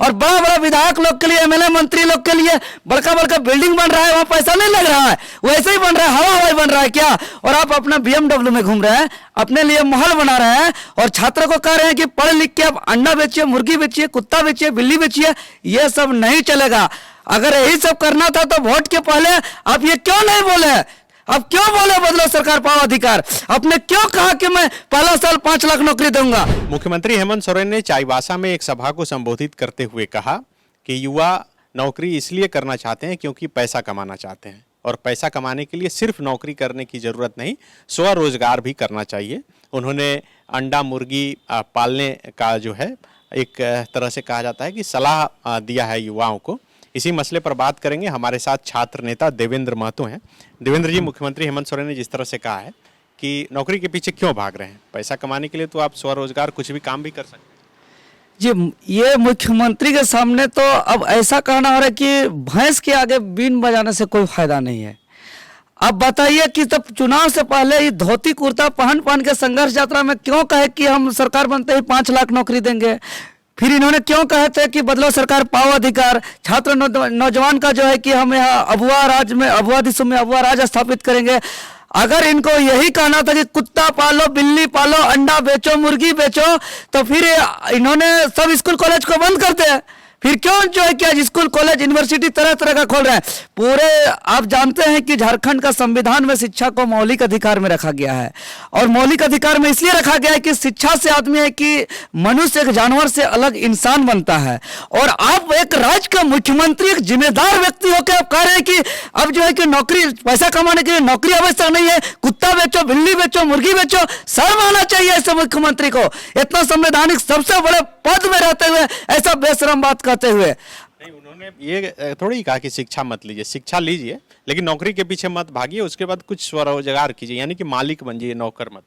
और बड़ा बड़ा विधायक लोग के लिए, एमएलए मंत्री लोग के लिए बड़का बड़का बिल्डिंग बन रहा है, वहां पैसा नहीं लग रहा है, वैसे ही बन रहा है, हवा हवाई बन रहा है क्या? और आप अपना BMW में घूम रहे हैं, अपने लिए महल बना रहे हैं और छात्रों को कह रहे हैं कि पढ़ लिख के आप अंडा बेचिए, मुर्गी बेचिए, कुत्ता बेचिए, बिल्ली बेचिए। ये सब नहीं चलेगा। अगर यही सब करना था तो वोट के पहले आप ये क्यों नहीं बोले? अब क्यों बोले बदलो सरकार पाओ अधिकार? आपने क्यों कहा कि मैं पहला साल 5 लाख नौकरी दूंगा? मुख्यमंत्री हेमंत सोरेन ने चाईबासा में एक सभा को संबोधित करते हुए कहा कि युवा नौकरी इसलिए करना चाहते हैं क्योंकि पैसा कमाना चाहते हैं, और पैसा कमाने के लिए सिर्फ नौकरी करने की जरूरत नहीं, स्वरोजगार भी करना चाहिए। उन्होंने अंडा मुर्गी पालने का जो है एक तरह से कहा जाता है कि सलाह दिया है युवाओं को। इसी मसले पर बात करेंगे। हमारे साथ छात्र नेता देवेंद्र महतो हैं। देवेंद्र जी, मुख्यमंत्री हेमंत सोरेन ने जिस तरह से कहा है कि नौकरी के पीछे क्यों भाग रहे हैं, पैसा कमाने के लिए तो आप स्वरोजगार कुछ भी काम भी कर सकते हैं। जी, ये मुख्यमंत्री के सामने तो अब ऐसा कहना हो रहा है कि भैंस के आगे बीन बजाने से कोई फायदा नहीं है। अब बताइए कि तब चुनाव से पहले ये धोती कुर्ता पहन के संघर्ष यात्रा में क्यों कहे कि हम सरकार बनते ही 5 लाख नौकरी देंगे? फिर इन्होंने क्यों कहे थे कि बदलो सरकार पाओ अधिकार? छात्र नौजवान का जो है कि हम यहाँ अबुआ राज में, अबुआ दिशा में अबुआ राज स्थापित करेंगे। अगर इनको यही कहना था कि कुत्ता पालो, बिल्ली पालो, अंडा बेचो, मुर्गी बेचो, तो फिर इन्होंने सब स्कूल कॉलेज को बंद करते हैं। फिर क्यों जो है कि आज स्कूल कॉलेज यूनिवर्सिटी तरह तरह का खोल रहे हैं? पूरे आप जानते हैं कि झारखंड का संविधान में शिक्षा को मौलिक अधिकार में रखा गया है, और मौलिक अधिकार में इसलिए रखा गया है कि शिक्षा से आदमी है कि मनुष्य एक जानवर से अलग इंसान बनता है। और आप एक राज्य का मुख्यमंत्री, एक जिम्मेदार व्यक्ति होकर आप कह रहे हैं कि अब जो है कि नौकरी, पैसा कमाने के लिए नौकरी आवश्यक नहीं है, कुत्ता बेचो, बिल्ली बेचो, मुर्गी बेचो। शर्म आना चाहिए ऐसे मुख्यमंत्री को, इतना संवैधानिक सबसे बड़े पद में रहते हुए ऐसा बेशरम बात कहते हुए। नहीं, उन्होंने ये थोड़ी कहा कि शिक्षा मत लीजिए, शिक्षा लीजिए लेकिन नौकरी के पीछे मत भागिए, उसके बाद कुछ स्वरोजगार कीजिए, यानी कि मालिक बन जाइए, नौकर मत।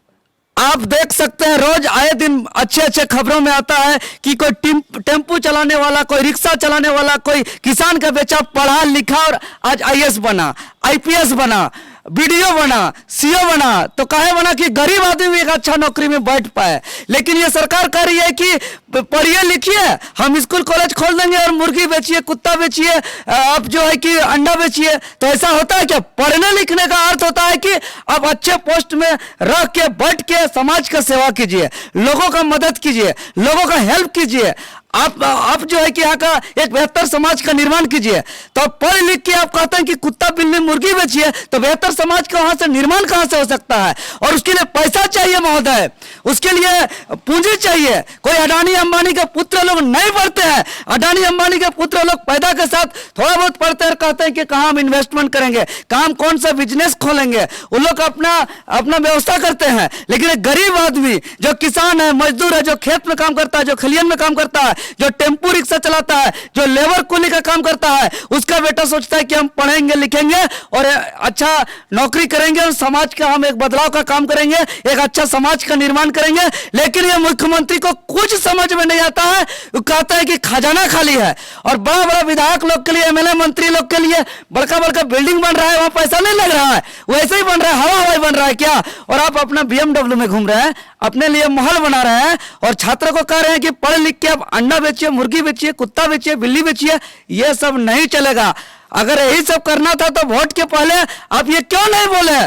आप देख सकते हैं रोज आए दिन अच्छे अच्छे खबरों में आता है कि कोई टेम्पू चलाने वाला, कोई रिक्शा चलाने वाला, कोई किसान का बेचा पढ़ा लिखा और आज IAS बना, IPS बना, BDO बना, CO बना। तो काहे बना कि गरीब आदमी भी एक अच्छा नौकरी में बैठ पाए। लेकिन ये सरकार कह रही है कि पढ़िए लिखिए, हम स्कूल कॉलेज खोल देंगे और मुर्गी बेचिए, कुत्ता बेचिए, आप जो है कि अंडा बेचिए। तो ऐसा होता है क्या? पढ़ने लिखने का अर्थ होता है कि आप अच्छे पोस्ट में रह के बैठ के समाज का सेवा कीजिए, लोगों का मदद कीजिए, लोगों का हेल्प कीजिए। आप जो है कि यहाँ का एक बेहतर समाज का निर्माण कीजिए। तो पढ़ लिख के आप कहते हैं कि कुत्ता बिल्ली मुर्गी बेचिए, तो बेहतर समाज का वहां से निर्माण कहां से हो सकता है? और उसके लिए पैसा चाहिए महोदय, उसके लिए पूंजी चाहिए। कोई अडानी अंबानी के पुत्र लोग नहीं पढ़ते हैं। अडानी अंबानी के पुत्र लोग पैदा के साथ थोड़ा बहुत पढ़ते हैं, कहते हैं कि कहाँ हम इन्वेस्टमेंट करेंगे, कहाँ कौन सा बिजनेस खोलेंगे, वो लोग अपना व्यवस्था करते हैं। लेकिन एक गरीब आदमी जो किसान है, मजदूर है, जो खेत में काम करता है, जो खलियन में काम करता है, जो टेम्पू रिक्शा चलाता है, जो लेबर कुली का काम करता है, उसका बेटा सोचता है कि हम पढ़ेंगे लिखेंगे और अच्छा नौकरी करेंगे और समाज का हम एक बदलाव का काम करेंगे, एक अच्छा समाज का निर्माण करेंगे। लेकिन ये मुख्यमंत्री को कुछ समझ में नहीं आता है। वो कहता है कि खजाना खाली है, और बड़ा बड़ा विधायक लोग के लिए, एमएलए मंत्री लोग के लिए बड़का बड़का बिल्डिंग बन रहा है, वहां पैसा नहीं लग रहा है, वैसे ही बन रहा है, हवा हवाई बन रहा है क्या? और आप अपना BMW में घूम रहे हैं, अपने लिए महल बना रहे हैं और छात्रों को कह रहे हैं कि पढ़ लिख के आप अंडा बेचिए, मुर्गी बेचिए, कुत्ता बेचिए, बिल्ली बेचिए। ये सब नहीं चलेगा। अगर यही सब करना था तो वोट के पहले आप ये क्यों नहीं बोले?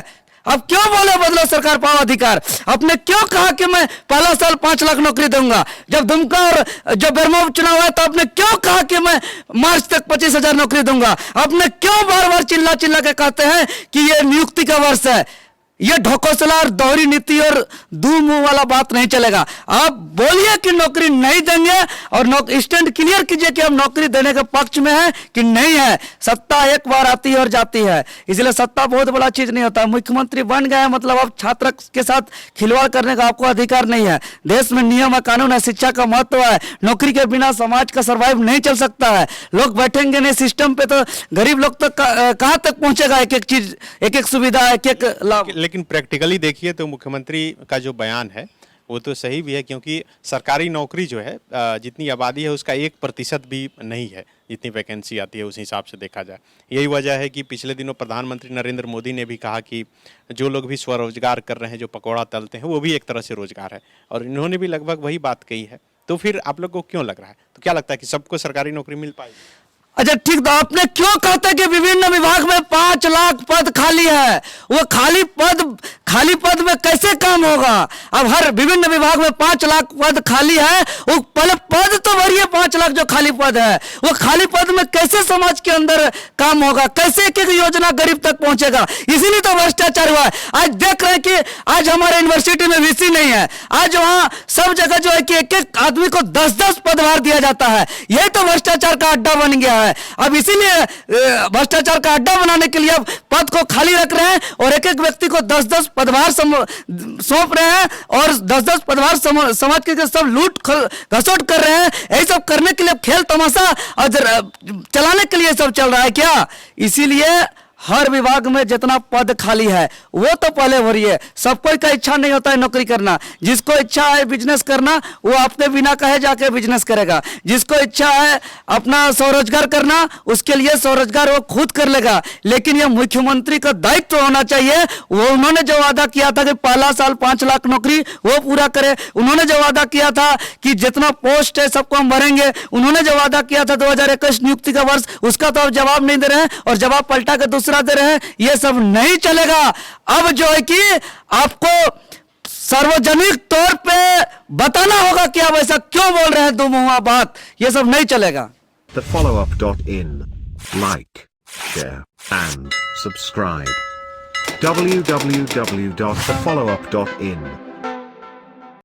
अब क्यों बोले बदलो सरकार पाओ अधिकार? आपने क्यों कहा कि मैं पहला साल 5 लाख नौकरी दूंगा? जब दुमका और जो बेरमो चुनाव है तो आपने क्यों कहा कि मैं मार्च तक 25,000 नौकरी दूंगा? आपने क्यों बार बार चिल्ला चिल्ला के कहते हैं कि ये नियुक्ति का वर्ष है? ये ढकोसला और दोहरी नीति और दू मुंह वाला बात नहीं चलेगा। आप बोलिए कि नौकरी नहीं देंगे और स्टैंड क्लियर कीजिए कि हम नौकरी देने के पक्ष में है कि नहीं है। सत्ता एक बार आती है और जाती है, इसलिए सत्ता बहुत बड़ा चीज नहीं होता। मुख्यमंत्री बन गए मतलब अब छात्र के साथ खिलवाड़ करने का आपको अधिकार नहीं है। देश में नियम है, कानून है, शिक्षा का महत्व है। नौकरी के बिना समाज का सर्वाइव नहीं चल सकता है। लोग बैठेंगे नहीं सिस्टम पे तो गरीब लोग तक कहाँ तक पहुंचेगा? एक एक चीज, एक एक सुविधा, एक एक लाभ। लेकिन प्रैक्टिकली देखिए तो मुख्यमंत्री का जो बयान है वो तो सही भी है, क्योंकि सरकारी नौकरी जो है जितनी आबादी है उसका 1% भी नहीं है जितनी वैकेंसी आती है उस हिसाब से देखा जाए। यही वजह है कि पिछले दिनों प्रधानमंत्री नरेंद्र मोदी ने भी कहा कि जो लोग भी स्वरोजगार कर रहे हैं, जो पकौड़ा तलते हैं, वो भी एक तरह से रोजगार है, और इन्होंने भी लगभग वही बात कही है। तो फिर आप लोग को क्यों लग रहा है, तो क्या लगता है कि सबको सरकारी नौकरी मिल पाएगी? अच्छा ठीक, तो आपने क्यों कहते कि विभिन्न विभाग में 5 लाख पद खाली है? वो खाली पद में कैसे काम होगा? अब हर विभिन्न विभाग में 5 लाख पद खाली है, वो पहले पद तो भरिए 5 लाख जो खाली पद है, वो खाली पद में कैसे समाज के अंदर काम होगा? कैसे एक एक योजना गरीब तक पहुंचेगा? इसीलिए तो भ्रष्टाचार हुआ है। आज देख रहे हैं कि आज हमारे यूनिवर्सिटी में वीसी नहीं है, आज वहां सब जगह जो है कि एक एक आदमी को 10-10 पदभार दिया जाता है। यही तो भ्रष्टाचार का अड्डा बन गया है। अब इसीलिए भ्रष्टाचार का अड्डा बनाने के लिए अब पद को खाली रख रहे हैं और एक एक व्यक्ति को 10-10 पदभार सौंप रहे हैं और 10-10 पदभार समाज के सब लूट घसोट कर रहे हैं। यही सब करने के लिए खेल तमाशा और चलाने के लिए सब चल रहा है क्या? इसीलिए हर विभाग में जितना पद खाली है वो तो पहले भरिए। सब कोई का इच्छा नहीं होता है नौकरी करना। जिसको इच्छा है बिजनेस करना वो आपके बिना कहे जाके बिजनेस करेगा। जिसको इच्छा है अपना स्वरोजगार करना उसके लिए स्वरोजगार वो खुद कर लेगा। लेकिन ये मुख्यमंत्री का दायित्व होना चाहिए। वो उन्होंने जो वादा किया था कि पहला साल 5 लाख नौकरी वो पूरा करे। उन्होंने जो वादा किया था कि जितना पोस्ट है सबको हम भरेंगे। उन्होंने जो वादा किया था 2021 नियुक्ति का वर्ष, उसका तो अब जवाब नहीं दे रहे हैं और जवाब पलटा के दूसरा दे रहे हैं। ये सब नहीं चलेगा। अब जो है कि आपको सार्वजनिक तौर पे बताना होगा कि आप ऐसा क्यों बोल रहे हैं दुमुहा बात। ये सब नहीं चलेगा। TheFollowUp.in. Like, share, and subscribe. www.thefollowup.in